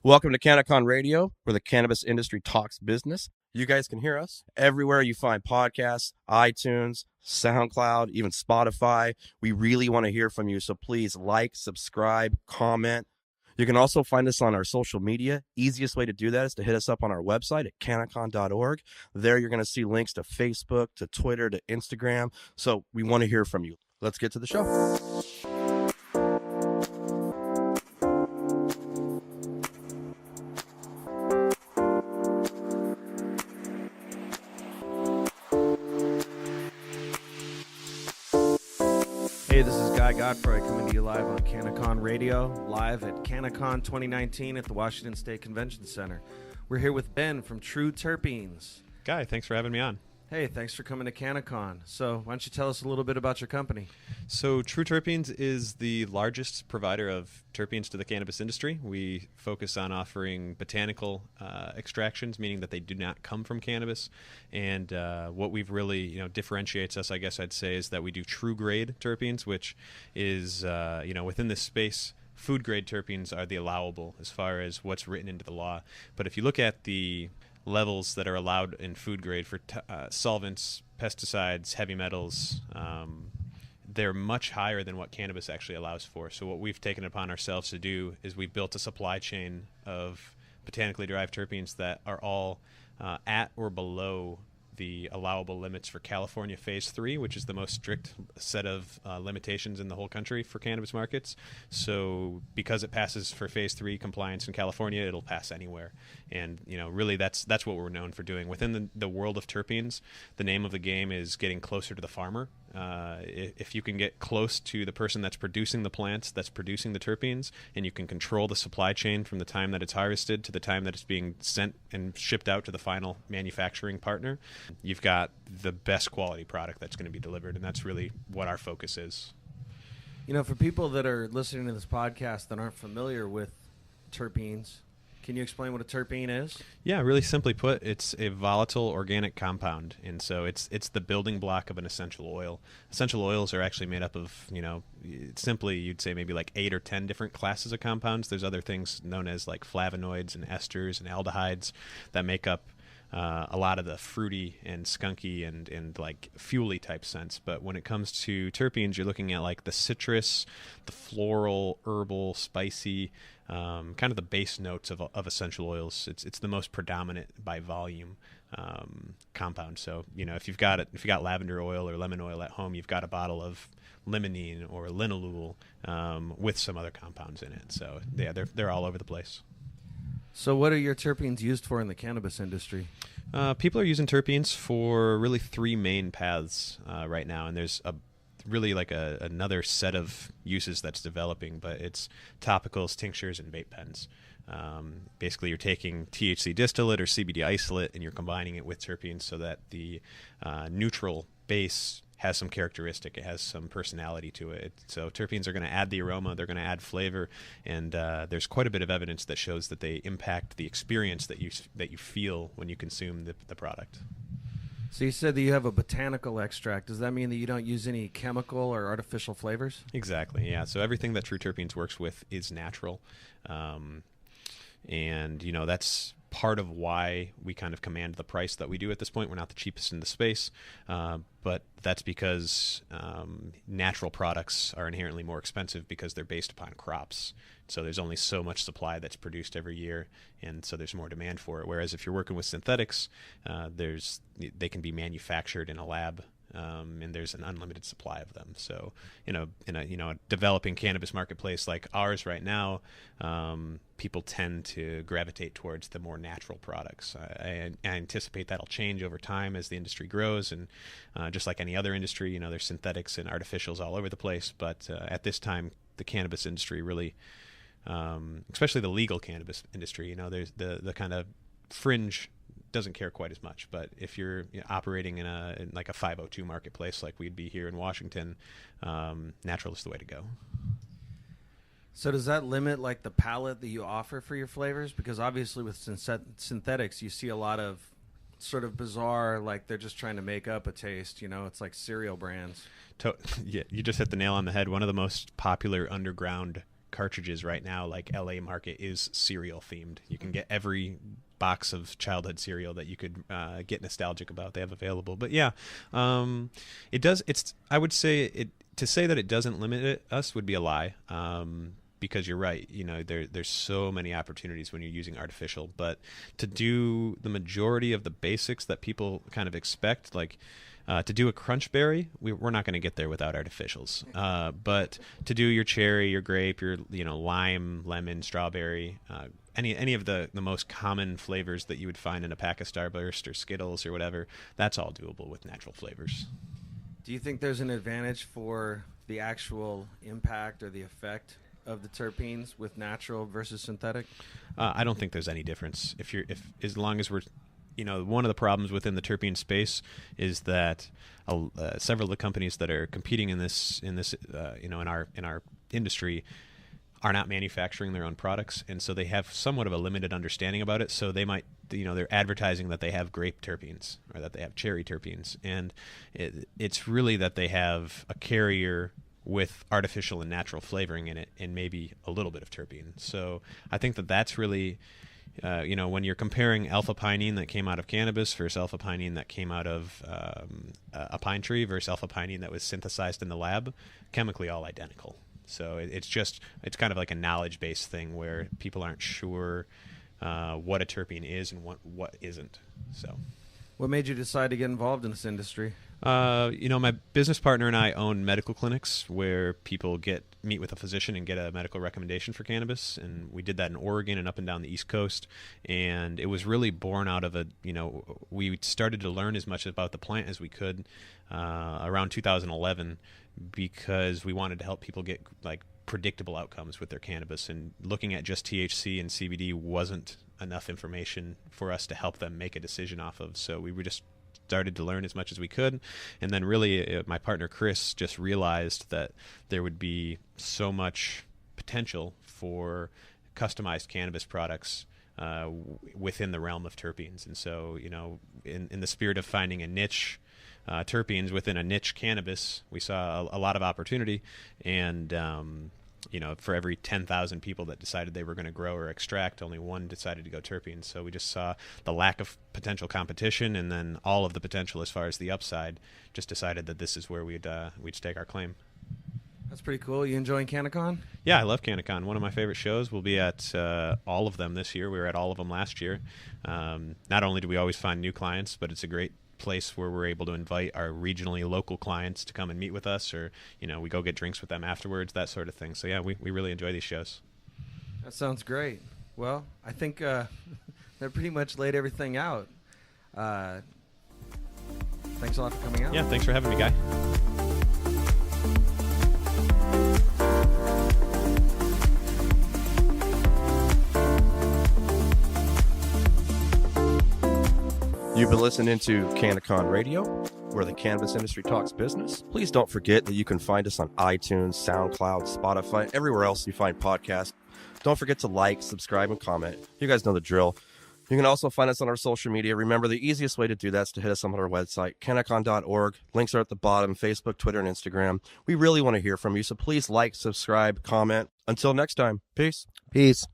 Welcome to CannaCon Radio, where the cannabis industry talks business. You guys can hear us everywhere you find podcasts, iTunes, SoundCloud, even Spotify. We really want to hear from you, so please like, subscribe, comment. You can also find us on our social media. Easiest way to do that is to hit us up on our website at cannacon.org. There you're going to see links to Facebook, to Twitter, to Instagram. So we want to hear from you. Let's get to the show. Hey, this is Guy Godfrey coming to you live on CannaCon Radio, live at CannaCon 2019 at the Washington State Convention Center. We're here with Ben from True Terpenes. Guy, thanks for having me on. Hey, thanks for coming to CannaCon. So why don't you tell us a little bit about your company? So True Terpenes is the largest provider of terpenes to the cannabis industry. We focus on offering botanical extractions, meaning that they do not come from cannabis. And what we've really, differentiates us, I guess I'd say, is that we do true grade terpenes, which is, within this space, food grade terpenes are the allowable as far as what's written into the law. But if you look at the levels that are allowed in food grade for solvents, pesticides, heavy metals, they're much higher than what cannabis actually allows for. So what we've taken upon ourselves to do is we've built a supply chain of botanically derived terpenes that are all at or below the allowable limits for California Phase 3, which is the most strict set of limitations in the whole country for cannabis markets. So because it passes for Phase 3 compliance in California, it'll pass anywhere. And, really that's what we're known for doing. Within the world of terpenes, the name of the game is getting closer to the farmer. If you can get close to the person that's producing the plants, that's producing the terpenes, and you can control the supply chain from the time that it's harvested to the time that it's being sent and shipped out to the final manufacturing partner, you've got the best quality product that's going to be delivered, and that's really what our focus is. For people that are listening to this podcast that aren't familiar with terpenes, can you explain what a terpene is? Yeah, really simply put, it's a volatile organic compound, and so it's the building block of an essential oil. Essential oils are actually made up of, simply you'd say maybe like 8 or 10 different classes of compounds. There's other things known as like flavonoids and esters and aldehydes that make up a lot of the fruity and skunky and like fuel-y type scents. But when it comes to terpenes, you're looking at like the citrus, the floral, herbal, spicy, kind of the base notes of essential oils. It's the most predominant by volume compound. So if you've got lavender oil or lemon oil at home, you've got a bottle of limonene or linalool with some other compounds in it. So yeah, they're all over the place. So what are your terpenes used for in the cannabis industry? People are using terpenes for really 3 main paths right now, and there's another set of uses that's developing, but it's topicals, tinctures, and vape pens. Basically, you're taking THC distillate or CBD isolate, and you're combining it with terpenes so that the neutral base has some characteristic, it has some personality to it. So terpenes are going to add the aroma, they're going to add flavor, and there's quite a bit of evidence that shows that they impact the experience that you feel when you consume the product. So you said that you have a botanical extract. Does that mean that you don't use any chemical or artificial flavors? Exactly, yeah. So everything that True Terpenes works with is natural. And, that's part of why we kind of command the price that we do at this point. We're not the cheapest in the space, but that's because natural products are inherently more expensive because they're based upon crops. So there's only so much supply that's produced every year, and so there's more demand for it. Whereas if you're working with synthetics, they can be manufactured in a lab, and there's an unlimited supply of them. So, in a developing cannabis marketplace like ours right now, people tend to gravitate towards the more natural products. I anticipate that'll change over time as the industry grows, and just like any other industry, there's synthetics and artificials all over the place. But at this time, the cannabis industry really, especially the legal cannabis industry, there's the kind of fringe doesn't care quite as much. But if you're operating in like a 502 marketplace like we'd be here in Washington, natural is the way to go. So does that limit like the palette that you offer for your flavors? Because obviously with synthetics, you see a lot of sort of bizarre, like they're just trying to make up a taste. It's like cereal brands. Yeah, you just hit the nail on the head. One of the most popular underground cartridges right now, like LA Market is cereal themed. You can get every box of childhood cereal that you could get nostalgic about. They have available. But yeah, it does. I would say to say that it doesn't limit us would be a lie. Because you're right, there's so many opportunities when you're using artificial, but to do the majority of the basics that people kind of expect, like to do a crunch berry, we're not going to get there without artificials. But to do your cherry, your grape, your lime, lemon, strawberry, any of the most common flavors that you would find in a pack of Starburst or Skittles or whatever, that's all doable with natural flavors. Do you think there's an advantage for the actual impact or the effect of the terpenes with natural versus synthetic? I don't think there's any difference. As long as we're, one of the problems within the terpene space is that several of the companies that are competing in this, in our industry, are not manufacturing their own products, and so they have somewhat of a limited understanding about it. So they might, they're advertising that they have grape terpenes or that they have cherry terpenes, and it's really that they have a carrier with artificial and natural flavoring in it, and maybe a little bit of terpene. So I think that's really, when you're comparing alpha pinene that came out of cannabis versus alpha pinene that came out of a pine tree versus alpha pinene that was synthesized in the lab, chemically all identical. So it's kind of like a knowledge-based thing where people aren't sure what a terpene is and what isn't. So, what made you decide to get involved in this industry? My business partner and I own medical clinics where people meet with a physician and get a medical recommendation for cannabis. And we did that in Oregon and up and down the East Coast. And it was really born out of we started to learn as much about the plant as we could around 2011 because we wanted to help people get like predictable outcomes with their cannabis. And looking at just THC and CBD wasn't enough information for us to help them make a decision off of. So we were just started to learn as much as we could, and then really my partner Chris just realized that there would be so much potential for customized cannabis products within the realm of terpenes. And so in the spirit of finding a niche terpenes within a niche cannabis, we saw a lot of opportunity. And for every 10,000 people that decided they were going to grow or extract, only one decided to go terpenes. So we just saw the lack of potential competition, and then all of the potential as far as the upside. Just decided that this is where we'd stake our claim. That's pretty cool. You enjoying CannaCon? Yeah, I love CannaCon. One of my favorite shows. We'll be at all of them this year. We were at all of them last year. Not only do we always find new clients, but it's a great place where we're able to invite our regionally local clients to come and meet with us, or we go get drinks with them afterwards, that sort of thing. So yeah, we really enjoy these shows. That sounds great. Well, I think that pretty much laid everything out. Thanks a lot for coming out. Yeah, thanks for having me, Guy. You've been listening to CannaCon Radio, where the cannabis industry talks business. Please don't forget that you can find us on iTunes, SoundCloud, Spotify, everywhere else you find podcasts. Don't forget to like, subscribe, and comment. You guys know the drill. You can also find us on our social media. Remember, the easiest way to do that is to hit us up on our website, CannaCon.org. Links are at the bottom, Facebook, Twitter, and Instagram. We really want to hear from you, so please like, subscribe, comment. Until next time, peace. Peace.